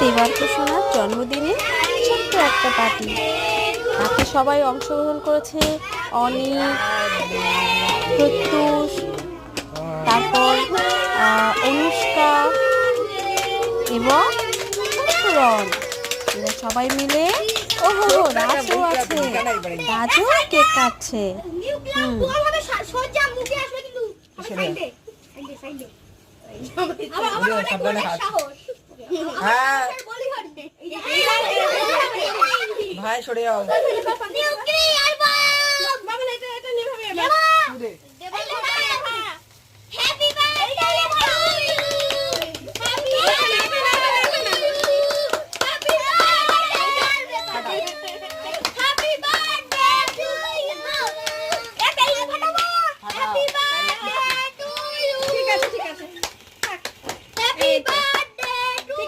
দেবার্ক সোনার জন্মদিনে ছোট্ট একটা পার্টি, তাতে সবাই অংশগ্রহণ করেছে। অনিক, প্রত্যুষ, তারপর অনুষ্কা এবং রন, এরা সবাই মিলে রাজও আছে, রাজও কেক কাটছে। ভাই সরে যাও।